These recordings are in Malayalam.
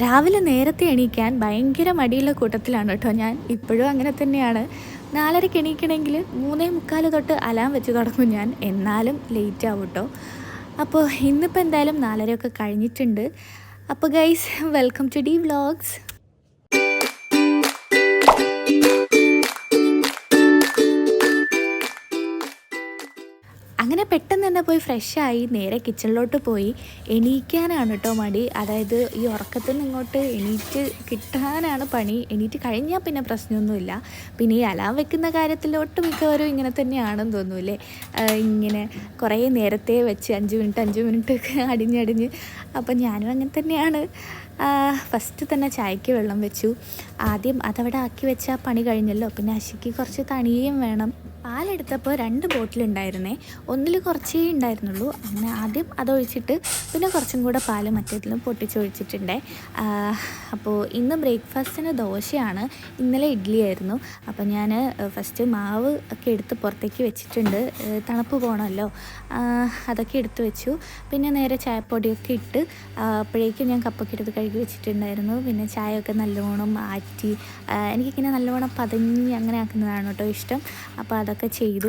രാവിലെ നേരത്തെ എണീക്കാൻ ഭയങ്കര മടിയുള്ള കൂട്ടത്തിലാണ് കേട്ടോ ഞാൻ. ഇപ്പോഴും അങ്ങനെ തന്നെയാണ്. 4:30 എണീക്കണമെങ്കിൽ 3:45 തൊട്ട് അലാം വെച്ച് തുടങ്ങും ഞാൻ. എന്നാലും ലേറ്റ് ആവും കേട്ടോ. അപ്പോൾ ഇന്നിപ്പോൾ എന്തായാലും 4:30 ഒക്കെ കഴിഞ്ഞിട്ടുണ്ട്. അപ്പോൾ guys, welcome to the vlogs. അങ്ങനെ പെട്ടെന്ന് തന്നെ പോയി ഫ്രഷായി നേരെ കിച്ചണിലോട്ട് പോയി. എണീക്കാനാണ് കേട്ടോ മടി. അതായത് ഈ ഉറക്കത്തിൽ നിന്ന് ഇങ്ങോട്ട് എണീറ്റ് കിട്ടാനാണ് പണി. എണീറ്റ് കഴിഞ്ഞാൽ പിന്നെ പ്രശ്നമൊന്നുമില്ല. പിന്നെ ഈ അലാം വെക്കുന്ന കാര്യത്തിലോട്ട് മിക്കവരും ഇങ്ങനെ തന്നെയാണെന്ന് തോന്നൂല്ലേ. ഇങ്ങനെ കുറേ നേരത്തെ വെച്ച് 5 മിനിറ്റ് ഒക്കെ അടിഞ്ഞ്. അപ്പം ഞാനും അങ്ങനെ തന്നെയാണ്. ഫസ്റ്റ് തന്നെ ചായക്ക് വെള്ളം വെച്ചു. ആദ്യം അതവിടെ ആക്കി വെച്ചാൽ പണി കഴിഞ്ഞല്ലോ. പിന്നെ അശിക്ക് കുറച്ച് തണിയും വേണം. പാലെടുത്തപ്പോൾ 2 ബോട്ടിലുണ്ടായിരുന്നേ. ഒന്നിൽ കുറച്ചേ ഉണ്ടായിരുന്നുള്ളൂ. അങ്ങനെ ആദ്യം അതൊഴിച്ചിട്ട് പിന്നെ കുറച്ചും കൂടെ പാല് മറ്റേതിലും പൊട്ടിച്ചൊഴിച്ചിട്ടുണ്ടേ. അപ്പോൾ ഇന്ന് ബ്രേക്ക്ഫാസ്റ്റിന് ദോശയാണ്. ഇന്നലെ ഇഡ്ഡലി ആയിരുന്നു. അപ്പോൾ ഞാൻ ഫസ്റ്റ് മാവ് ഒക്കെ എടുത്ത് പുറത്തേക്ക് വെച്ചിട്ടുണ്ട്. തണുപ്പ് പോകണമല്ലോ, അതൊക്കെ എടുത്ത് വെച്ചു. പിന്നെ നേരെ ചായപ്പൊടിയൊക്കെ ഇട്ട് അപ്പോഴേക്കും ഞാൻ കപ്പൊക്കെ എടുത്ത് കഴുകി വെച്ചിട്ടുണ്ടായിരുന്നു. പിന്നെ ചായയൊക്കെ നല്ലോണം ആറ്റി, എനിക്കിങ്ങനെ നല്ലോണം പതഞ്ഞ് അങ്ങനെ ആക്കുന്നതാണ് കേട്ടോ ഇഷ്ടം. അപ്പോൾ അതൊക്കെ ചെയ്തു.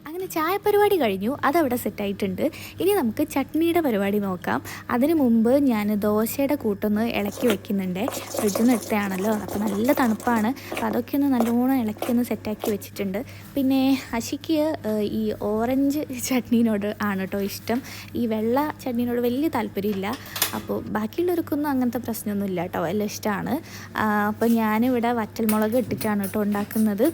അങ്ങനെ ചായ പരിപാടി കഴിഞ്ഞു, അതവിടെ സെറ്റായിട്ടുണ്ട്. ഇനി നമുക്ക് ചട്നിയുടെ പരിപാടി നോക്കാം. അതിന് മുമ്പ് ഞാൻ ദോശയുടെ കൂട്ടൊന്ന് ഇളക്കി വെക്കുന്നുണ്ട്. ഫ്രിഡ്ജിൽ നിന്ന് എടുത്തതാണല്ലോ, അപ്പോൾ നല്ല തണുപ്പാണ്. അപ്പോൾ അതൊക്കെ ഒന്ന് നല്ലോണം ഇളക്കി സെറ്റാക്കി വെച്ചിട്ടുണ്ട്. പിന്നെ അശിക്ക് ഈ ഓറഞ്ച് ചട്നീനോട് ആണ് കേട്ടോ ഇഷ്ടം. ഈ വെള്ള ചട്നീനോട് വലിയ താല്പര്യമില്ല. അപ്പോൾ ബാക്കിയുള്ളവർക്കൊന്നും അങ്ങനത്തെ പ്രശ്നമൊന്നുമില്ല കേട്ടോ, എല്ലാം ഇഷ്ടമാണ്. അപ്പോൾ ഞാനിവിടെ വറ്റൽമുളക് ഇട്ടിട്ടാണ് കേട്ടോ ഉണ്ടാക്കുന്നത്.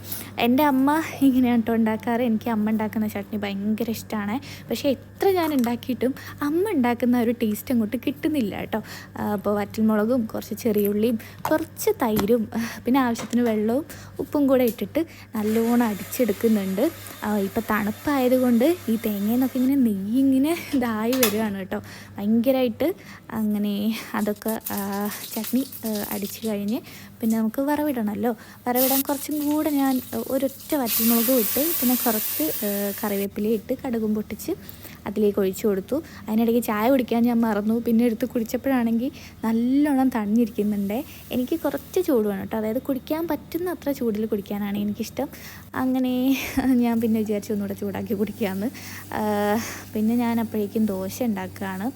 എൻ്റെ അമ്മ ഇങ്ങനെയാണ് കേട്ടോ ഉണ്ടാക്കാറ്. എനിക്ക് അമ്മ ഉണ്ടാക്കുന്ന ചട്നി ഭയങ്കര ഇഷ്ടമാണ്. പക്ഷേ എത്ര ഞാൻ ഉണ്ടാക്കിയിട്ടും അമ്മ ഉണ്ടാക്കുന്ന ഒരു ടേസ്റ്റ് അങ്ങോട്ട് കിട്ടുന്നില്ല കേട്ടോ. അപ്പോൾ വറ്റൽമുളകും കുറച്ച് ചെറിയുള്ളിയും കുറച്ച് തൈരും പിന്നെ ആവശ്യത്തിന് വെള്ളവും ഉപ്പും കൂടെ ഇട്ടിട്ട് നല്ലോണം അടിച്ചെടുക്കുന്നുണ്ട്. ഇപ്പോൾ തണുപ്പായതുകൊണ്ട് ഈ തേങ്ങയിൽ നിന്നൊക്കെ ഇങ്ങനെ നെയ്യിങ്ങനെ ഇതായി വരികയാണ് കേട്ടോ ഭയങ്കരമായിട്ട്. അങ്ങനെ അതൊക്കെ ചട്നി അടിച്ച് കഴിഞ്ഞ് പിന്നെ നമുക്ക് വറവിടണമല്ലോ. വറവിടാൻ കുറച്ചും കൂടെ ഞാൻ ഒരൊറ്റ വറ്റൽമുളകും ഇട്ട് പിന്നെ കുറച്ച് കറിവേപ്പില ഇട്ട് കടുകും പൊട്ടിച്ച് അതിലേക്ക് ഒഴിച്ചു കൊടുത്തു. അതിനിടയ്ക്ക് ചായ കുടിക്കാൻ ഞാൻ മറന്നു. പിന്നെ എടുത്ത് കുടിച്ചപ്പോഴാണെങ്കിൽ നല്ലോണം തണിഞ്ഞിരിക്കുന്നുണ്ട്. എനിക്ക് കുറച്ച് ചൂട് വേണം കേട്ടോ, അതായത് കുടിക്കാൻ പറ്റുന്ന അത്ര ചൂടിൽ കുടിക്കാനാണ് എനിക്കിഷ്ടം. അങ്ങനെ ഞാൻ പിന്നെ വിചാരിച്ചു ഒന്നുകൂടെ ചൂടാക്കി കുടിക്കാമെന്ന്. പിന്നെ ഞാൻ അപ്പോഴേക്കും ദോശ ഉണ്ടാക്കുകയാണ്.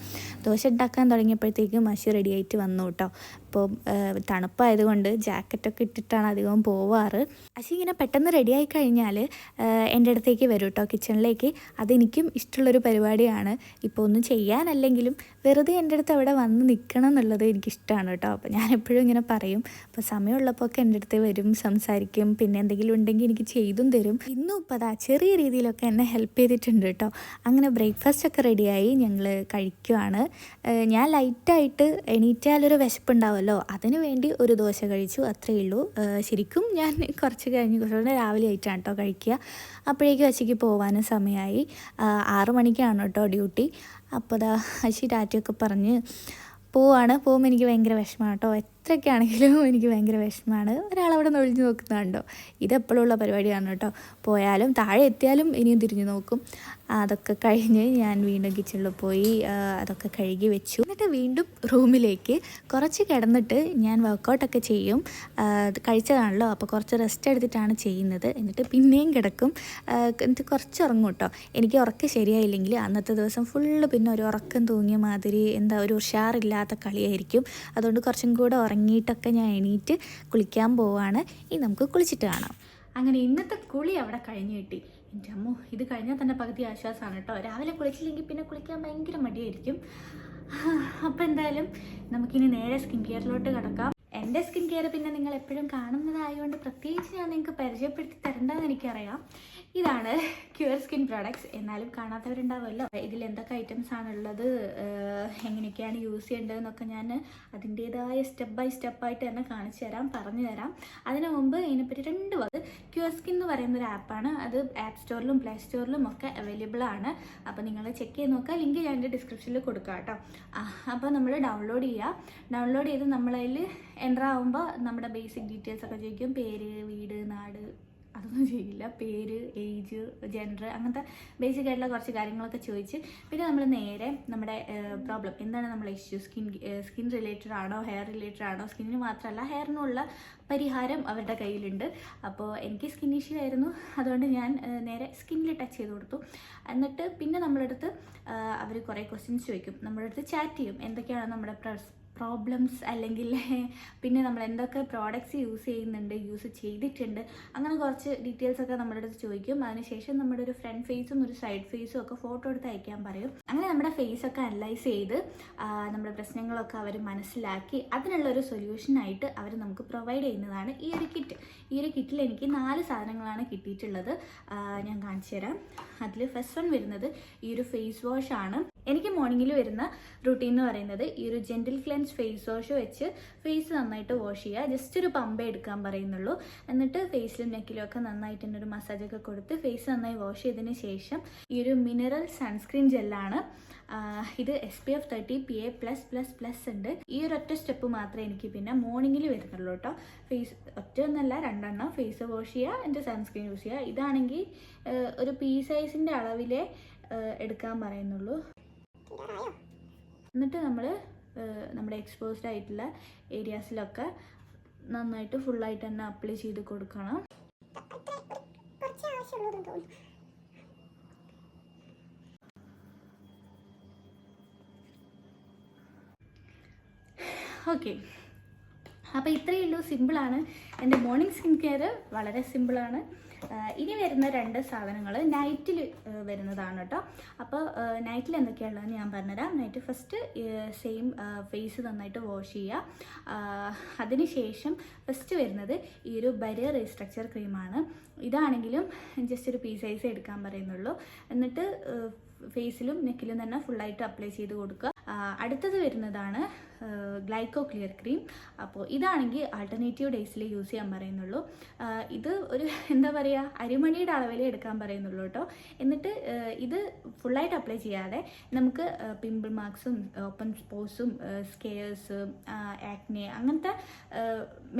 ദോശ ഉണ്ടാക്കാൻ തുടങ്ങിയപ്പോഴത്തേക്കും മഷി റെഡിയായിട്ട് വന്നു കേട്ടോ. അപ്പോൾ തണുപ്പായതുകൊണ്ട് ജാക്കറ്റൊക്കെ ഇട്ടിട്ടാണ് അധികവും പോവാറ്. അശി ഇങ്ങനെ പെട്ടെന്ന് റെഡിയായി കഴിഞ്ഞാൽ എൻ്റെ അടുത്തേക്ക് വരും കേട്ടോ, കിച്ചണിലേക്ക്. അതെനിക്കും ഇഷ്ടമുള്ളൊരു പരിപാടിയാണ്. ഇപ്പോൾ ഒന്നും ചെയ്യാനല്ലെങ്കിലും വെറുതെ എൻ്റെ അടുത്ത് അവിടെ വന്ന് നിൽക്കണം എന്നുള്ളത് എനിക്കിഷ്ടമാണ് കേട്ടോ. അപ്പോൾ ഞാൻ എപ്പോഴും ഇങ്ങനെ പറയും. അപ്പോൾ സമയമുള്ളപ്പോൾ ഒക്കെ എൻ്റെ അടുത്ത് വരും, സംസാരിക്കും. പിന്നെ എന്തെങ്കിലും ഉണ്ടെങ്കിൽ എനിക്ക് ചെയ്തും തരും. ഇന്നും ഇപ്പോൾ അതാ ചെറിയ രീതിയിലൊക്കെ എന്നെ ഹെൽപ്പ് ചെയ്തിട്ടുണ്ട് കേട്ടോ. അങ്ങനെ ബ്രേക്ക്ഫാസ്റ്റൊക്കെ റെഡിയായി ഞങ്ങൾ കഴിക്കുവാണ്. ഞാൻ ലൈറ്റായിട്ട് എണീറ്റാലൊരു വിശപ്പുണ്ടാവുമല്ലോ, അതിന് വേണ്ടി ഒരു ദോശ കഴിച്ചു, അത്രയേ ഉള്ളൂ. ശരിക്കും ഞാൻ കുറച്ച് കുറച്ചുകൂടെ രാവിലെ ആയിട്ടാണ് കേട്ടോ കഴിക്കുക. അപ്പോഴേക്കും അശിക്ക് പോകാനും സമയമായി. 6 മണിക്കാണ് കേട്ടോ ഡ്യൂട്ടി. അപ്പോൾ ദാ അശി ടാറ്റയൊക്കെ പറഞ്ഞ് പോകുമ്പോൾ എനിക്ക് ഭയങ്കര വിഷമമാണ് കേട്ടോ. എത്രയൊക്കെയാണെങ്കിലും എനിക്ക് ഭയങ്കര വിഷമമാണ്. ഒരാളവിടെ നിന്ന് ഒഴിഞ്ഞു നോക്കുന്നുണ്ടോ, ഇതെപ്പോഴുള്ള പരിപാടിയാണ് കേട്ടോ. പോയാലും താഴെ എത്തിയാലും ഇനിയും തിരിഞ്ഞു നോക്കും. അതൊക്കെ കഴിഞ്ഞ് ഞാൻ വീണ്ടും കിച്ചണിൽ പോയി അതൊക്കെ കഴുകി വെച്ചു. എന്നിട്ട് വീണ്ടും റൂമിലേക്ക് കുറച്ച് കിടന്നിട്ട് ഞാൻ വർക്കൗട്ടൊക്കെ ചെയ്യും. കഴിച്ചതാണല്ലോ, അപ്പോൾ കുറച്ച് റെസ്റ്റ് എടുത്തിട്ടാണ് ചെയ്യുന്നത്. എന്നിട്ട് പിന്നെയും കിടക്കും. എന്നിട്ട് കുറച്ച് ഉറങ്ങും കേട്ടോ. എനിക്ക് ഉറക്കം ശരിയായില്ലെങ്കിൽ അന്നത്തെ ദിവസം ഫുള്ള് പിന്നെ ഒരു ഉറക്കം തൂങ്ങിയ മാതിരി ഒരു ഉഷാറില്ലാത്ത കളിയായിരിക്കും. അതുകൊണ്ട് കുറച്ചും കൂടെ ഉറങ്ങിയിട്ടൊക്കെ ഞാൻ എണീറ്റ് കുളിക്കാൻ പോവാണ്. ഇനി നമുക്ക് കുളിച്ചിട്ട് കാണാം. അങ്ങനെ ഇന്നത്തെ കുളി അവിടെ കഴിഞ്ഞ് കിട്ടി. എൻ്റെ അമ്മോ, ഇത് കഴിഞ്ഞാൽ തന്നെ പകുതി ആശ്വാസമാണ് കേട്ടോ. രാവിലെ കുളിച്ചില്ലെങ്കിൽ പിന്നെ കുളിക്കാൻ ഭയങ്കര മടിയായിരിക്കും. അപ്പോൾ എന്തായാലും നമുക്കിനി നേരെ സ്കിൻ കെയറിലോട്ട് കിടക്കാം. എൻ്റെ സ്കിൻ കെയർ പിന്നെ നിങ്ങൾ എപ്പോഴും കാണുന്നതായതുകൊണ്ട് പ്രത്യേകിച്ച് ഞാൻ നിങ്ങൾക്ക് പരിചയപ്പെടുത്തി തരേണ്ടതെന്ന് എനിക്കറിയാം. ഇതാണ് ക്യൂർ സ്കിൻ പ്രോഡക്ട്സ്. എന്നാലും കാണാത്തവരുണ്ടാവുമല്ലോ. ഇതിൽ എന്തൊക്കെ ഐറ്റംസ് ആണുള്ളത്, എങ്ങനെയൊക്കെയാണ് യൂസ് ചെയ്യേണ്ടതെന്നൊക്കെ ഞാൻ അതിൻ്റേതായ സ്റ്റെപ്പ് ബൈ സ്റ്റെപ്പായിട്ട് തന്നെ കാണിച്ചു തരാം, പറഞ്ഞു തരാം. അതിനു മുമ്പ് ഇതിനെപ്പറ്റി 2 വാക്ക്. ക്യൂർ സ്കിൻ എന്ന് പറയുന്നൊരു ആപ്പാണ്. അത് ആപ്പ് സ്റ്റോറിലും പ്ലേ സ്റ്റോറിലും ഒക്കെ അവൈലബിൾ ആണ്. അപ്പോൾ നിങ്ങൾ ചെക്ക് ചെയ്ത് നോക്കുക. ലിങ്ക് ഞാൻ എൻ്റെ ഡിസ്ക്രിപ്ഷനിൽ കൊടുക്കാം കേട്ടോ. അപ്പോൾ നമ്മൾ ഡൗൺലോഡ് ചെയ്ത് നമ്മളതിൽ എൻ്റർ ആകുമ്പോൾ നമ്മുടെ ബേസിക് ഡീറ്റെയിൽസ് ഒക്കെ ചോദിക്കും. പേര്, വീട്, നാട്, അതൊന്നും ഒന്നും ചെയ്യില്ല. പേര്, ഏജ്, ജെൻഡർ, അങ്ങനത്തെ ബേസിക് ആയിട്ടുള്ള കുറച്ച് കാര്യങ്ങളൊക്കെ ചോദിച്ച് പിന്നെ നമ്മൾ നേരെ നമ്മുടെ പ്രോബ്ലം എന്താണ് നമ്മളെ ഇഷ്യൂ, സ്കിൻ റിലേറ്റഡ് ആണോ, ഹെയർ റിലേറ്റഡ് ആണോ, സ്കിന്നിന് മാത്രമല്ല ഹെയറിനുള്ള പരിഹാരം അവരുടെ കയ്യിലുണ്ട്. അപ്പോൾ എനിക്ക് സ്കിൻ ഇഷ്യൂ ആയിരുന്നു, അതുകൊണ്ട് ഞാൻ നേരെ സ്കിന്നിൽ ടച്ച് ചെയ്ത് കൊടുത്തു. എന്നിട്ട് പിന്നെ നമ്മളടുത്ത് അവർ കുറേ ക്വസ്റ്റ്യൻസ് ചോദിക്കും, നമ്മുടെ അടുത്ത് ചാറ്റ് ചെയ്യും, എന്തൊക്കെയാണ് നമ്മുടെ പ്രോബ്ലംസ്, അല്ലെങ്കിൽ പിന്നെ നമ്മൾ എന്തൊക്കെ പ്രോഡക്റ്റ്സ് യൂസ് ചെയ്യുന്നുണ്ട്, യൂസ് ചെയ്തിട്ടുണ്ട്, അങ്ങനെ കുറച്ച് ഡീറ്റെയിൽസൊക്കെ നമ്മുടെ അടുത്ത് ചോദിക്കും. അതിനുശേഷം നമ്മുടെ ഒരു ഫ്രണ്ട് ഫേസും ഒരു സൈഡ് ഫേസും ഒക്കെ ഫോട്ടോ എടുത്ത് അയക്കാൻ പറയും. അങ്ങനെ നമ്മുടെ ഫേസൊക്കെ അനലൈസ് ചെയ്ത് നമ്മുടെ പ്രശ്നങ്ങളൊക്കെ അവർ മനസ്സിലാക്കി അതിനുള്ളൊരു സൊല്യൂഷനായിട്ട് അവർ നമുക്ക് പ്രൊവൈഡ് ചെയ്യുന്നതാണ് ഈ ഒരു കിറ്റ്. ഈ ഒരു കിറ്റിൽ എനിക്ക് 4 സാധനങ്ങളാണ് കിട്ടിയിട്ടുള്ളത്. ഞാൻ കാണിച്ചു തരാം. അതിൽ ഫസ്റ്റ് വൺ വരുന്നത് ഈ ഒരു ഫേസ് വാഷ് ആണ്. എനിക്ക് മോർണിംഗിൽ വരുന്ന റുട്ടീൻ എന്ന് പറയുന്നത് ഈ ഒരു ജെന്റിൽ ക്ലെൻസ് ഫേസ് വാഷ് വെച്ച് ഫേസ് നന്നായിട്ട് വാഷ് ചെയ്യുക. ജസ്റ്റ് ഒരു പമ്പേ എടുക്കാൻ പറയുന്നുള്ളൂ. എന്നിട്ട് ഫേസിലും നെക്കിലും ഒക്കെ നന്നായിട്ട് തന്നെ ഒരു മസാജൊക്കെ കൊടുത്ത് ഫേസ് നന്നായി വാഷ് ചെയ്തതിന് ശേഷം ഈ ഒരു മിനറൽ സൺസ്ക്രീൻ ജെല്ലാണ്. ഇത് SPF 30 PA+++ ഉണ്ട്. ഈ ഒരു ഒറ്റ സ്റ്റെപ്പ് മാത്രമേ എനിക്ക് പിന്നെ മോർണിംഗിൽ വരുന്നുള്ളൂ കേട്ടോ. ഫേസ് ഒറ്റ ഒന്നല്ല 2 എണ്ണം ഫേസ് വാഷ് ചെയ്യുക, എൻ്റെ സൺസ്ക്രീൻ യൂസ് ചെയ്യുക. ഇതാണെങ്കിൽ ഒരു പീ സൈസിൻ്റെ അളവിലേ എടുക്കാൻ പറയുന്നുള്ളൂ. എന്നിട്ട് നമ്മൾ നമ്മുടെ എക്സ്പോസ്ഡ് ആയിട്ടുള്ള ഏരിയാസിലൊക്കെ നന്നായിട്ട് ഫുള്ളായിട്ട് തന്നെ അപ്ലൈ ചെയ്ത് കൊടുക്കണം. ഓക്കെ, അപ്പോൾ ഇത്രയേ ഉള്ളൂ. സിമ്പിളാണ്. എൻ്റെ മോർണിംഗ് സ്കിൻ കെയർ വളരെ സിമ്പിളാണ്. ഇനി വരുന്ന 2 സാധനങ്ങൾ നൈറ്റിൽ വരുന്നതാണ് കേട്ടോ. അപ്പോൾ നൈറ്റിൽ എന്തൊക്കെയാണുള്ളതെന്ന് ഞാൻ പറഞ്ഞുതരാം. നൈറ്റ് ഫസ്റ്റ് സെയിം ഫേസ് നന്നായിട്ട് വാഷ് ചെയ്യുക. അതിനുശേഷം ഫസ്റ്റ് വരുന്നത് ഈ ഒരു ബരിയർ റീസ്ട്രക്ചർ ക്രീമാണ്. ഇതാണെങ്കിലും ജസ്റ്റ് ഒരു പീ സൈസ് എടുക്കാൻ പറയുന്നുള്ളൂ. എന്നിട്ട് ഫേസിലും നെക്കിലും തന്നെ ഫുള്ളായിട്ട് അപ്ലൈ ചെയ്ത് കൊടുക്കുക. അടുത്തത് വരുന്നതാണ് ഗ്ലൈക്കോ ക്ലിയർ ക്രീം. അപ്പോൾ ഇതാണെങ്കിൽ ആൾട്ടർനേറ്റീവ് ഡേയ്സിൽ യൂസ് ചെയ്യാൻ പറയുന്നുള്ളൂ. ഇത് ഒരു എന്താ പറയുക, അരിമണിയുടെ അളവിലേ എടുക്കാൻ പറയുന്നുള്ളൂ കേട്ടോ. എന്നിട്ട് ഇത് ഫുള്ളായിട്ട് അപ്ലൈ ചെയ്യാതെ നമുക്ക് പിമ്പിൾ മാർക്സും ഓപ്പൺ സ്പോസും സ്കെയേഴ്സ്, ആക്നെ, അങ്ങനത്തെ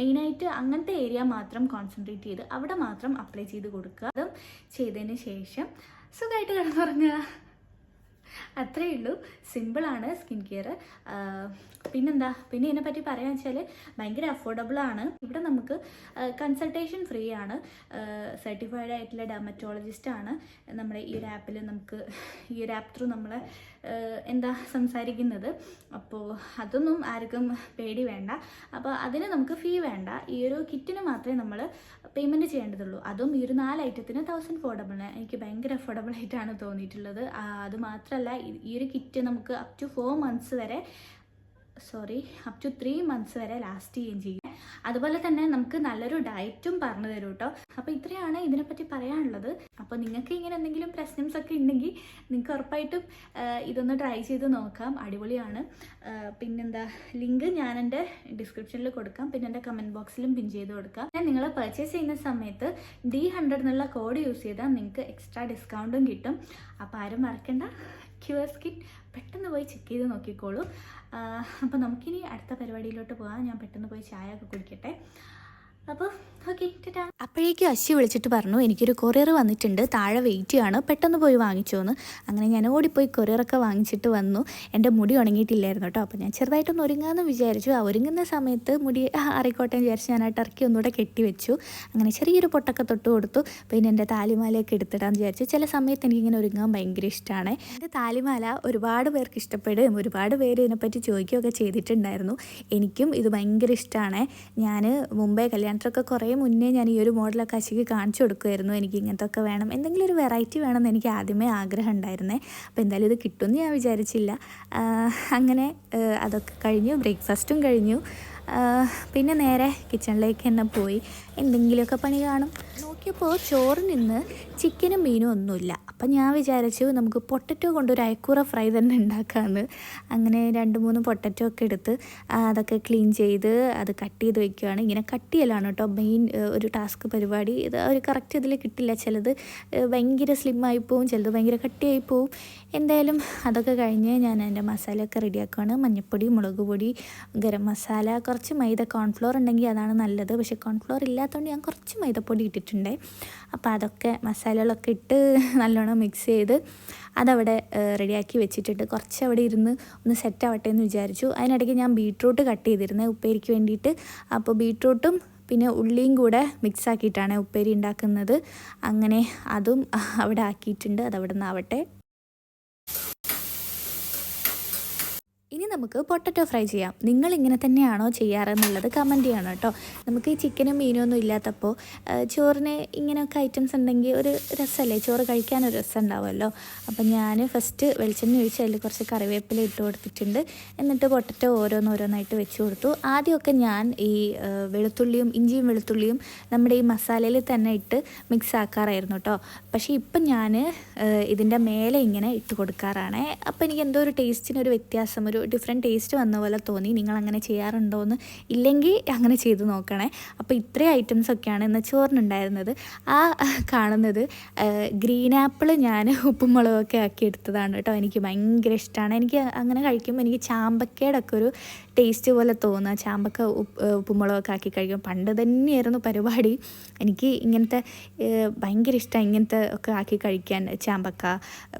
മെയിനായിട്ട് അങ്ങനത്തെ ഏരിയ മാത്രം കോൺസെൻട്രേറ്റ് ചെയ്ത് അവിടെ മാത്രം അപ്ലൈ ചെയ്ത് കൊടുക്കുക. അതും ചെയ്തതിന് ശേഷം സുഖമായിട്ട് കിടന്നുറങ്ങുക. അത്രയേ ഉള്ളൂ. സിമ്പിളാണ് സ്കിൻ കെയർ. പിന്നെന്താ, പിന്നെ ഇതിനെപ്പറ്റി പറയാന്ന് വെച്ചാൽ ഭയങ്കര അഫോർഡബിളാണ്. ഇവിടെ നമുക്ക് കൺസൾട്ടേഷൻ ഫ്രീ ആണ്. സർട്ടിഫൈഡ് ആയിട്ടുള്ള ഡെർമറ്റോളജിസ്റ്റാണ് നമ്മുടെ ഈ ഒരു ആപ്പിൽ നമുക്ക് ഈ ഒരു ആപ്പ് ത്രൂ നമ്മളെ സംസാരിക്കുന്നത്. അപ്പോൾ അതൊന്നും ആർക്കും പേടി വേണ്ട. അപ്പോൾ അതിന് നമുക്ക് ഫീ വേണ്ട. ഈ ഒരു കിറ്റിന് മാത്രമേ നമ്മൾ പേയ്മെൻറ്റ് ചെയ്യേണ്ടതുള്ളൂ. അതും ഈ ഒരു 4 ഐറ്റത്തിന് 1400 എനിക്ക് ഭയങ്കര അഫോർഡബിൾ ആയിട്ടാണ് തോന്നിയിട്ടുള്ളത്. അത് മാത്രമല്ല, ഈ ഒരു കിറ്റ് നമുക്ക് അപ് ടു 3 months വരെ ലാസ്റ്റ് ചെയ്യുകയും ചെയ്യും. അതുപോലെ തന്നെ നമുക്ക് നല്ലൊരു ഡയറ്റും പറഞ്ഞു തരും കേട്ടോ. അപ്പോൾ ഇത്രയാണ് ഇതിനെപ്പറ്റി പറയാനുള്ളത്. അപ്പോൾ നിങ്ങൾക്ക് ഇങ്ങനെ എന്തെങ്കിലും പ്രശ്നംസ് ഒക്കെ ഉണ്ടെങ്കിൽ നിങ്ങൾക്ക് ഉറപ്പായിട്ടും ഇതൊന്ന് ട്രൈ ചെയ്ത് നോക്കാം. അടിപൊളിയാണ്. പിന്നെന്താ, ലിങ്ക് ഞാൻ എൻ്റെ ഡിസ്ക്രിപ്ഷനിൽ കൊടുക്കാം, പിന്നെ എൻ്റെ കമൻറ്റ് ബോക്സിലും പിൻ ചെയ്ത് കൊടുക്കാം. ഞാൻ നിങ്ങൾ പർച്ചേസ് ചെയ്യുന്ന സമയത്ത് D100 എന്നുള്ള കോഡ് യൂസ് ചെയ്താൽ നിങ്ങൾക്ക് എക്സ്ട്രാ ഡിസ്കൗണ്ടും കിട്ടും. അപ്പോൾ ആരും മറക്കണ്ട, ക്യൂർ സ്കിൻ പെട്ടെന്ന് പോയി ചെക്ക് ചെയ്ത് നോക്കിക്കോളൂ. അപ്പോൾ നമുക്കിനി അടുത്ത പരിപാടിയിലോട്ട് പോകാം. ഞാൻ പെട്ടെന്ന് പോയി ചായ ഒക്കെ കുടിക്കട്ടെ. അപ്പോൾ ഓക്കെ, ടാറ്റാ. അപ്പോഴേക്കും അശ്വി വിളിച്ചിട്ട് പറഞ്ഞു എനിക്കൊരു കൊറിയർ വന്നിട്ടുണ്ട്, താഴെ വെയിറ്റ് ചെയ്യാണ്, പെട്ടെന്ന് പോയി വാങ്ങിച്ചോന്ന്. അങ്ങനെ ഞാൻ ഓടിപ്പോയി കൊറിയറൊക്കെ വാങ്ങിച്ചിട്ട് വന്നു. എൻ്റെ മുടി ഉണങ്ങിയിട്ടില്ലായിരുന്നു കേട്ടോ. അപ്പോൾ ഞാൻ ചെറുതായിട്ടൊന്ന് ഒരുങ്ങാമെന്ന് വിചാരിച്ചു. ആ ഒരുങ്ങുന്ന സമയത്ത് മുടി അറിക്കോട്ടെ വിചാരിച്ച് ഞാൻ ആ ടർക്കി ഒന്നുകൂടെ കെട്ടി വെച്ചു. അങ്ങനെ ചെറിയൊരു പൊട്ടൊക്കെ തൊട്ട് കൊടുത്തു. പിന്നെ എൻ്റെ താലിമാലയൊക്കെ എടുത്തിടാമെന്ന് വിചാരിച്ചു. ചില സമയത്ത് എനിക്കിങ്ങനെ ഒരുങ്ങാൻ ഭയങ്കര ഇഷ്ടമാണ്. എൻ്റെ താലിമാല ഒരുപാട് പേർക്ക് ഇഷ്ടപ്പെടുകയും ഒരുപാട് പേര് ഇതിനെപ്പറ്റി ചോദിക്കുകയൊക്കെ ചെയ്തിട്ടുണ്ടായിരുന്നു. എനിക്കും ഇത് ഭയങ്കര ഇഷ്ടമാണ്. ഞാൻ മുമ്പേ കല്യാണത്തിലൊക്കെ കുറേ മുന്നേ ഞാൻ ഈ ഒരു മോഡലൊക്കെ അശ്വിക്ക് കാണിച്ചു കൊടുക്കുമായിരുന്നു. എനിക്ക് ഇങ്ങനത്തെ ഒക്കെ വേണം, എന്തെങ്കിലും ഒരു വെറൈറ്റി വേണമെന്ന് എനിക്ക് ആദ്യമേ ആഗ്രഹം ഉണ്ടായിരുന്നേ. അപ്പോൾ എന്തായാലും ഇത് കിട്ടുമെന്ന് ഞാൻ വിചാരിച്ചില്ല. അങ്ങനെ അതൊക്കെ കഴിഞ്ഞു, ബ്രേക്ക്ഫാസ്റ്റും കഴിഞ്ഞു. പിന്നെ നേരെ കിച്ചണിലേക്ക് തന്നെ പോയി എന്തെങ്കിലുമൊക്കെ പണി കാണും. നോക്കിയപ്പോൾ ചോറിന് ഇന്ന് ചിക്കനും മീനും ഒന്നുമില്ല. അപ്പം ഞാൻ വിചാരിച്ചു നമുക്ക് പൊട്ടറ്റോ കൊണ്ടൊരു അയക്കൂറ ഫ്രൈ തന്നെ ഉണ്ടാക്കാമെന്ന്. അങ്ങനെ 2-3 പൊട്ടറ്റോ ഒക്കെ എടുത്ത് അതൊക്കെ ക്ലീൻ ചെയ്ത് അത് കട്ട് ചെയ്ത് വെക്കുകയാണ്. ഇങ്ങനെ കട്ട് ചെയ്യലാണ് കേട്ടോ മെയിൻ ഒരു ടാസ്ക് പരിപാടി. ഇത് ഒരു കറക്റ്റ് ഇതിൽ കിട്ടില്ല. ചിലത് ഭയങ്കര സ്ലിമ്മായി പോവും, ചിലത് ഭയങ്കര കട്ടിയായി പോവും. എന്തായാലും അതൊക്കെ കഴിഞ്ഞ് ഞാൻ എൻ്റെ മസാലയൊക്കെ റെഡിയാക്കുകയാണ്. മഞ്ഞൾപ്പൊടി, മുളക് പൊടി, ഗരം മസാല, കുറച്ച് കുറച്ച് മൈദ, കോൺഫ്ലോർ ഉണ്ടെങ്കിൽ അതാണ് നല്ലത്. പക്ഷേ കോൺഫ്ലോർ ഇല്ലാത്തതുകൊണ്ട് ഞാൻ കുറച്ച് മൈദപ്പൊടി ഇട്ടിട്ടുണ്ട്. അപ്പോൾ അതൊക്കെ മസാലകളൊക്കെ ഇട്ട് നല്ലോണം മിക്സ് ചെയ്ത് അതവിടെ റെഡിയാക്കി വെച്ചിട്ടുണ്ട്. കുറച്ച് അവിടെ ഇരുന്ന് ഒന്ന് സെറ്റ് ആവട്ടെ എന്ന് വിചാരിച്ചു. അതിനിടയ്ക്ക് ഞാൻ ബീട്രൂട്ട് കട്ട് ചെയ്തിരുന്നത് ഉപ്പേരിക്ക് വേണ്ടിയിട്ട്. അപ്പോൾ ബീട്രൂട്ടും പിന്നെ ഉള്ളിയും കൂടെ മിക്സ് ആക്കിയിട്ടാണ് ഉപ്പേരി ഉണ്ടാക്കുന്നത്. അങ്ങനെ അതും അവിടെ ആക്കിയിട്ടുണ്ട്. അതവിടെ നിന്നാവട്ടെ. ഇനി നമുക്ക് പൊട്ടറ്റോ ഫ്രൈ ചെയ്യാം. നിങ്ങൾ ഇങ്ങനെ തന്നെയാണോ ചെയ്യാറെന്നുള്ളത് കമൻറ്റ് ചെയ്യണം കേട്ടോ. നമുക്ക് ഈ ചിക്കനും മീനും ഒന്നും ഇല്ലാത്തപ്പോൾ ചോറിന് ഇങ്ങനെയൊക്കെ ഐറ്റംസ് ഉണ്ടെങ്കിൽ ഒരു രസമല്ലേ, ചോറ് കഴിക്കാനൊരു രസം ഉണ്ടാവുമല്ലോ. അപ്പം ഞാൻ ഫസ്റ്റ് വെളിച്ചെണ്ണ ഒഴിച്ച് അതിൽ കുറച്ച് കറിവേപ്പില ഇട്ട് കൊടുത്തിട്ടുണ്ട്. എന്നിട്ട് പൊട്ടറ്റോ ഓരോന്നോരോന്നായിട്ട് വെച്ച് കൊടുത്തു. ആദ്യമൊക്കെ ഞാൻ ഈ ഇഞ്ചിയും വെളുത്തുള്ളിയും നമ്മുടെ ഈ മസാലയിൽ തന്നെ ഇട്ട് മിക്സ് ആക്കാറായിരുന്നു കേട്ടോ. പക്ഷേ ഇപ്പം ഞാൻ ഇതിൻ്റെ മേലെ ഇങ്ങനെ ഇട്ട് കൊടുക്കാറാണ്. അപ്പോൾ എനിക്ക് എന്തോ ഒരു ടേസ്റ്റിനൊരു വ്യത്യാസം, ഒരു ഡിഫറെൻറ്റ് ടേസ്റ്റ് വന്ന പോലെ തോന്നി. നിങ്ങൾ അങ്ങനെ ചെയ്യാറുണ്ടോയെന്ന് ഇല്ലെങ്കിൽ അങ്ങനെ ചെയ്ത് നോക്കണേ. അപ്പോൾ ഇത്രയും ഐറ്റംസൊക്കെയാണ് ഇന്ന് ചോറിനുണ്ടായിരുന്നത്. ആ കാണുന്നത് ഗ്രീൻ ആപ്പിൾ ഞാൻ ഉപ്പും മുളകൊക്കെ ആക്കി എടുത്തതാണ് കേട്ടോ. എനിക്ക് ഭയങ്കര ഇഷ്ടമാണ്. എനിക്ക് അങ്ങനെ കഴിക്കുമ്പോൾ എനിക്ക് ചാമ്പക്കയുടെ ഒക്കെ ഒരു ടേസ്റ്റ് പോലെ തോന്നുക. ചാമ്പക്ക ഉപ്പുമുളകൊക്കെ ആക്കി കഴിക്കും. പണ്ട് തന്നെയായിരുന്നു പരിപാടി. എനിക്ക് ഇങ്ങനത്തെ ഭയങ്കര ഇഷ്ടമാണ് ഇങ്ങനത്തെ ഒക്കെ ആക്കി കഴിക്കാൻ. ചാമ്പക്ക,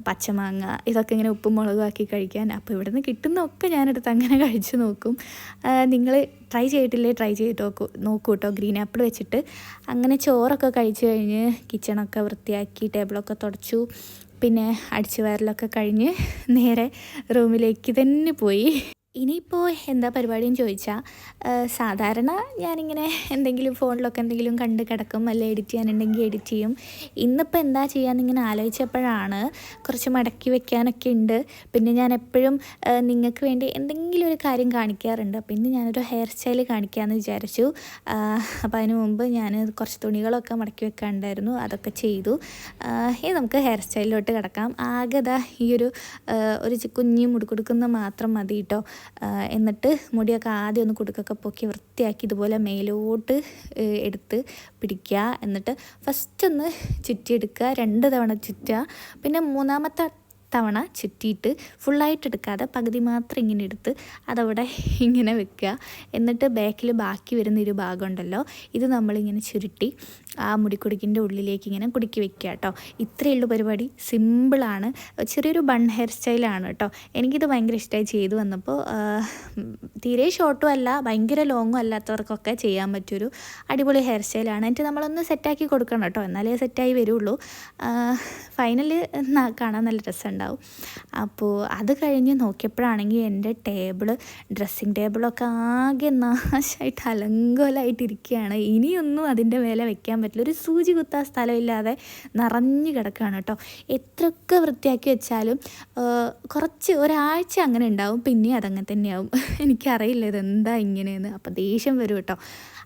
പച്ചമാങ്ങ ഇതൊക്കെ ഇങ്ങനെ ഉപ്പും മുളകും ആക്കി കഴിക്കാൻ. അപ്പോൾ ഇവിടെ നിന്ന് കിട്ടുന്നതൊക്കെ ഞാനെടുത്ത് അങ്ങനെ കഴിച്ച് നോക്കും. നിങ്ങൾ ട്രൈ ചെയ്തിട്ടില്ലേ? ട്രൈ ചെയ്ത് നോക്കൂ കേട്ടോ, ഗ്രീൻ ആപ്പിൾ വെച്ചിട്ട്. അങ്ങനെ ചോറൊക്കെ കഴിച്ച് കഴിഞ്ഞ് കിച്ചണൊക്കെ വൃത്തിയാക്കി ടേബിളൊക്കെ തുടച്ചു. പിന്നെ അടിച്ചു വാരലൊക്കെ കഴിഞ്ഞ് നേരെ റൂമിലേക്ക് തന്നെ പോയി. ഇനിയിപ്പോൾ എന്താ പരിപാടിയെന്ന് ചോദിച്ചാൽ, സാധാരണ ഞാനിങ്ങനെ എന്തെങ്കിലും ഫോണിലൊക്കെ എന്തെങ്കിലും കണ്ട് കിടക്കും, അല്ലെ എഡിറ്റ് ചെയ്യാനുണ്ടെങ്കിൽ എഡിറ്റ് ചെയ്യും. ഇന്നിപ്പോൾ എന്താ ചെയ്യാമെന്നിങ്ങനെ ആലോചിച്ചപ്പോഴാണ് കുറച്ച് മടക്കി വെക്കാനൊക്കെ ഉണ്ട്. പിന്നെ ഞാൻ എപ്പോഴും നിങ്ങൾക്ക് വേണ്ടി എന്തെങ്കിലും ഒരു കാര്യം കാണിക്കാറുണ്ട്. അപ്പോൾ ഇന്ന് ഞാനൊരു ഹെയർ സ്റ്റൈൽ കാണിക്കാമെന്ന് വിചാരിച്ചു. അപ്പോൾ അതിന് മുമ്പ് ഞാൻ കുറച്ച് തുണികളൊക്കെ മടക്കി വെക്കാനുണ്ടായിരുന്നു, അതൊക്കെ ചെയ്തു. ഇനി നമുക്ക് ഹെയർ സ്റ്റൈലിലോട്ട് കിടക്കാം. ആകെ ഈ ഒരു കുഞ്ഞി മുടി കൊടുക്കുന്ന മാത്രം മതി കേട്ടോ. എന്നിട്ട് മുടിയൊക്കെ ആദ്യം ഒന്ന് കുടുക്കൊക്കെ പൊക്കി വൃത്തിയാക്കി ഇതുപോലെ മേലോട്ട് എടുത്ത് പിടിക്കുക. എന്നിട്ട് ഫസ്റ്റ് ഒന്ന് ചുറ്റിയെടുക്കുക, 2 തവണ ചുറ്റുക. പിന്നെ 3ാമത്തെ തവണ ചുറ്റിയിട്ട് ഫുള്ളായിട്ട് എടുക്കാതെ പകുതി മാത്രം ഇങ്ങനെ എടുത്ത് അതവിടെ ഇങ്ങനെ വെക്കുക. എന്നിട്ട് ബാക്കിൽ ബാക്കി വരുന്ന ഭാഗം ഉണ്ടല്ലോ, ഇത് നമ്മളിങ്ങനെ ചുരുട്ടി ആ മുടിക്കുടുക്കിൻ്റെ ഉള്ളിലേക്ക് ഇങ്ങനെ കുടുക്കി വെക്കുക കേട്ടോ. ഇത്രയേ ഉള്ളൂ പരിപാടി. സിമ്പിളാണ്. ചെറിയൊരു ബൺ ഹെയർ സ്റ്റൈലാണ് കേട്ടോ. എനിക്കിത് ഭയങ്കര ഇഷ്ടമായി ചെയ്തു വന്നപ്പോൾ. തീരെ ഷോർട്ടും അല്ല ഭയങ്കര ലോങ്ങും അല്ലാത്തവർക്കൊക്കെ ചെയ്യാൻ പറ്റിയൊരു അടിപൊളി ഹെയർ സ്റ്റൈലാണ്. എന്നിട്ട് നമ്മളൊന്ന് സെറ്റാക്കി കൊടുക്കണം കേട്ടോ, എന്നാലേ സെറ്റായി വരുള്ളൂ. ഫൈനൽ കാണാൻ നല്ല രസമുണ്ടാവും. അപ്പോൾ അത് കഴിഞ്ഞ് നോക്കിയപ്പോഴാണെങ്കിൽ എൻ്റെ ഡ്രസ്സിങ് ടേബിളൊക്കെ ആകെ നാശമായിട്ട് അലങ്കോലമായിട്ടിരിക്കുകയാണ്. ഇനിയൊന്നും അതിൻ്റെ മേലെ വെക്കാൻ പറ്റില്ല. ഒരു സൂചി കുത്താൻ സ്ഥലമില്ലാതെ നിറഞ്ഞു കിടക്കുകയാണ് കേട്ടോ. എത്രയൊക്കെ വൃത്തിയാക്കി വെച്ചാലും കുറച്ച് ഒരാഴ്ച അങ്ങനെ ഉണ്ടാവും, പിന്നെ അതങ്ങനെ തന്നെയാവും. എനിക്കറിയില്ല ഇതെന്താ ഇങ്ങനെയെന്ന്. അപ്പോൾ ദേഷ്യം വരും കേട്ടോ.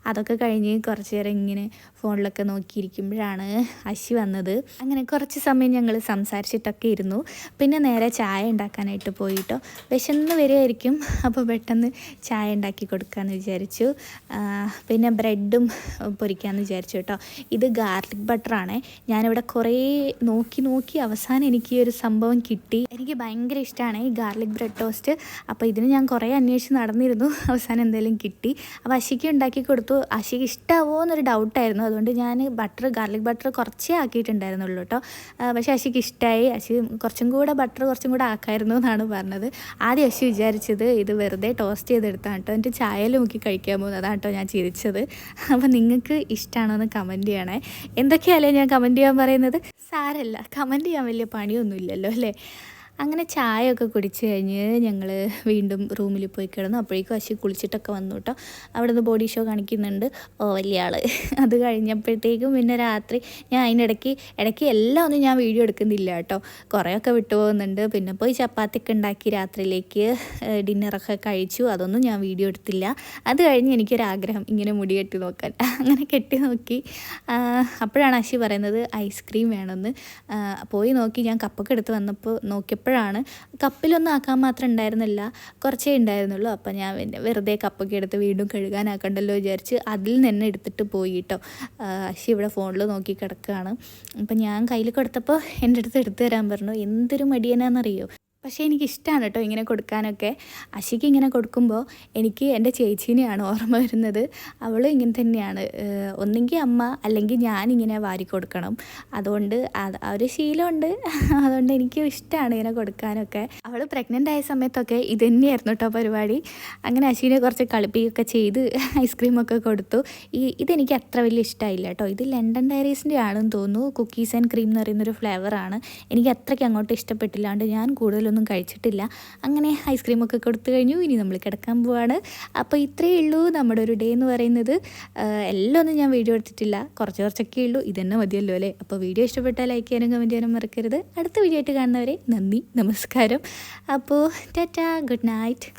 അതൊക്കെ കഴിഞ്ഞ് കുറച്ച് നേരം ഇങ്ങനെ ഫോണിലൊക്കെ നോക്കിയിരിക്കുമ്പോഴാണ് അശി വന്നത്. അങ്ങനെ കുറച്ച് സമയം ഞങ്ങൾ സംസാരിച്ചിട്ടൊക്കെ ഇരുന്നു. പിന്നെ നേരെ ചായ ഉണ്ടാക്കാനായിട്ട് പോയിട്ടോ. വിശന്ന് വരികയായിരിക്കും, അപ്പോൾ പെട്ടെന്ന് ചായ ഉണ്ടാക്കി കൊടുക്കാമെന്ന് വിചാരിച്ചു. പിന്നെ ബ്രെഡും പൊരിക്കാമെന്ന് വിചാരിച്ചു കേട്ടോ. ഇത് ഗാർലിക് ബട്ടറാണ്. ഞാനിവിടെ കുറേ നോക്കി അവസാനം എനിക്ക് ഈ ഒരു സംഭവം കിട്ടി. എനിക്ക് ഭയങ്കര ഇഷ്ടമാണ് ഈ ഗാർലിക് ബ്രെഡ് ടോസ്റ്റ്. അപ്പോൾ ഇതിന് ഞാൻ കുറേ അന്വേഷിച്ച് നടന്നിരുന്നു. അവസാനം എന്തെങ്കിലും കിട്ടി. അപ്പോൾ അശിക്ക് ഉണ്ടാക്കി കൊടുത്തു. അശിക്ക് ഇഷ്ടമാവോ എന്നൊരു ഡൗട്ടായിരുന്നു. അതുകൊണ്ട് ഞാൻ ഗാർലിക് ബട്ടർ കുറച്ചേ ആക്കിയിട്ടുണ്ടായിരുന്നുള്ളൂ കേട്ടോ. പക്ഷേ അശിക്ക് ഇഷ്ടമായി. അശി കുറച്ചും കൂടെ ആക്കായിരുന്നു എന്നാണ് പറഞ്ഞത്. ആദ്യം അശി വിചാരിച്ചത് ഇത് വെറുതെ ടോസ്റ്റ് ചെയ്തെടുത്താണ് കേട്ടോ, എന്നിട്ട് ചായയിൽ മുക്കി കഴിക്കാൻ പോകുന്നത്. അതാണ് കേട്ടോ ഞാൻ ചിരിച്ചത്. അപ്പോൾ നിങ്ങൾക്ക് ഇഷ്ടമാണോ എന്ന് കമൻറ്റ് ചെയ്യണേ. എന്തൊക്കെയല്ലേ ഞാൻ കമൻറ്റ് ചെയ്യാൻ പറയുന്നത്? സാരമില്ല, കമൻറ്റ് ചെയ്യാൻ വലിയ പണിയൊന്നുമില്ലല്ലോ അല്ലേ. അങ്ങനെ ചായയൊക്കെ കുടിച്ച് കഴിഞ്ഞ് ഞങ്ങൾ വീണ്ടും റൂമിൽ പോയി കിടന്നു. അപ്പോഴേക്കും അശി കുളിച്ചിട്ടൊക്കെ വന്നു കേട്ടോ. അവിടെ നിന്ന് ബോഡി ഷോ കാണിക്കുന്നുണ്ട്. വലിയ ആൾ. അത് കഴിഞ്ഞപ്പോഴത്തേക്കും പിന്നെ രാത്രി ഞാൻ അതിനിടയ്ക്ക് എല്ലാം ഒന്നും ഞാൻ വീഡിയോ എടുക്കുന്നില്ല കേട്ടോ. കുറേയൊക്കെ വിട്ടുപോകുന്നുണ്ട്. പിന്നെ പോയി ചപ്പാത്തിയൊക്കെ ഉണ്ടാക്കി രാത്രിയിലേക്ക് ഡിന്നറൊക്കെ കഴിച്ചു. അതൊന്നും ഞാൻ വീഡിയോ എടുത്തില്ല. അത് കഴിഞ്ഞ് എനിക്കൊരാഗ്രഹം ഇങ്ങനെ മുടി കെട്ടി നോക്കാൻ. അങ്ങനെ കെട്ടി നോക്കി. അപ്പോഴാണ് അശി പറയുന്നത് ഐസ്ക്രീം വേണമെന്ന്. പോയി നോക്കി. ഞാൻ കപ്പൊക്കെ എടുത്ത് വന്നപ്പോൾ നോക്കിയപ്പോഴാണ് കപ്പിലൊന്നും ആക്കാൻ മാത്രം ഉണ്ടായിരുന്നില്ല, കുറച്ചേ ഉണ്ടായിരുന്നുള്ളൂ. അപ്പോൾ ഞാൻ പിന്നെ വെറുതെ കപ്പൊക്കെ എടുത്ത് വീണ്ടും കഴുകാനാക്കണ്ടല്ലോ വിചാരിച്ച് അതിൽ നിന്ന് എടുത്തിട്ട് പോയി കേട്ടോ. അശി ഇവിടെ ഫോണിൽ നോക്കി കിടക്കുകയാണ്. അപ്പം ഞാൻ കയ്യിൽ കൊടുത്തപ്പോൾ എൻ്റെ അടുത്ത് എടുത്തു തരാൻ പറഞ്ഞു. എന്തൊരു മടിയനാണെന്നറിയോ. പക്ഷേ എനിക്കിഷ്ടമാണ് കേട്ടോ ഇങ്ങനെ കൊടുക്കാനൊക്കെ. അശിക്ക് ഇങ്ങനെ കൊടുക്കുമ്പോൾ എനിക്ക് എൻ്റെ ചേച്ചീനെയാണ് ഓർമ്മ വരുന്നത്. അവൾ ഇങ്ങനെ തന്നെയാണ്, ഒന്നെങ്കിൽ അമ്മ അല്ലെങ്കിൽ ഞാനിങ്ങനെ വാരി കൊടുക്കണം. അതുകൊണ്ട് ആ ഒരു ശീലമുണ്ട്. അതുകൊണ്ട് എനിക്ക് ഇഷ്ടമാണ് ഇങ്ങനെ കൊടുക്കാനൊക്കെ. അവൾ പ്രഗ്നൻ്റ് ആയ സമയത്തൊക്കെ ഇത് തന്നെയായിരുന്നു കേട്ടോ പരിപാടി. അങ്ങനെ അശീനെ കുറച്ച് കളിപ്പിക്കുകയൊക്കെ ചെയ്ത് ഐസ്ക്രീമൊക്കെ കൊടുത്തു. ഇതെനിക്ക് അത്ര വലിയ ഇഷ്ടമായില്ല കേട്ടോ. ഇത് ലണ്ടൻ ഡയറീസിൻ്റെ ആണെന്ന് തോന്നുന്നു. കുക്കീസ് ആൻഡ് ക്രീം എന്ന് പറയുന്നൊരു ഫ്ലേവറാണ്. എനിക്ക് അത്രയ്ക്ക് അങ്ങോട്ട് ഇഷ്ടപ്പെട്ടില്ലാണ്ട് ഞാൻ കൂടുതലൊന്നും കഴിച്ചിട്ടില്ല. അങ്ങനെ ഐസ്ക്രീമൊക്കെ കൊടുത്തു കഴിഞ്ഞു. ഇനി നമ്മൾ കിടക്കാൻ പോവാണ്. അപ്പോൾ ഇത്രയേ ഉള്ളൂ നമ്മുടെ ഒരു ഡേ എന്ന് പറയുന്നത്. എല്ലാം ഒന്നും ഞാൻ വീഡിയോ എടുത്തിട്ടില്ല, കുറച്ചൊക്കെ ഉള്ളൂ. ഇതന്നെ മതിയല്ലോ അല്ലേ. അപ്പോൾ വീഡിയോ ഇഷ്ടപ്പെട്ടാൽ ലൈക്ക് ചെയ്യാനും കമൻറ്റ് ചെയ്യാനും മറക്കരുത്. അടുത്ത വീഡിയോ ആയിട്ട് കാണുന്നവരെ നന്ദി, നമസ്കാരം. അപ്പോൾ ടാറ്റാ, ഗുഡ് നൈറ്റ്.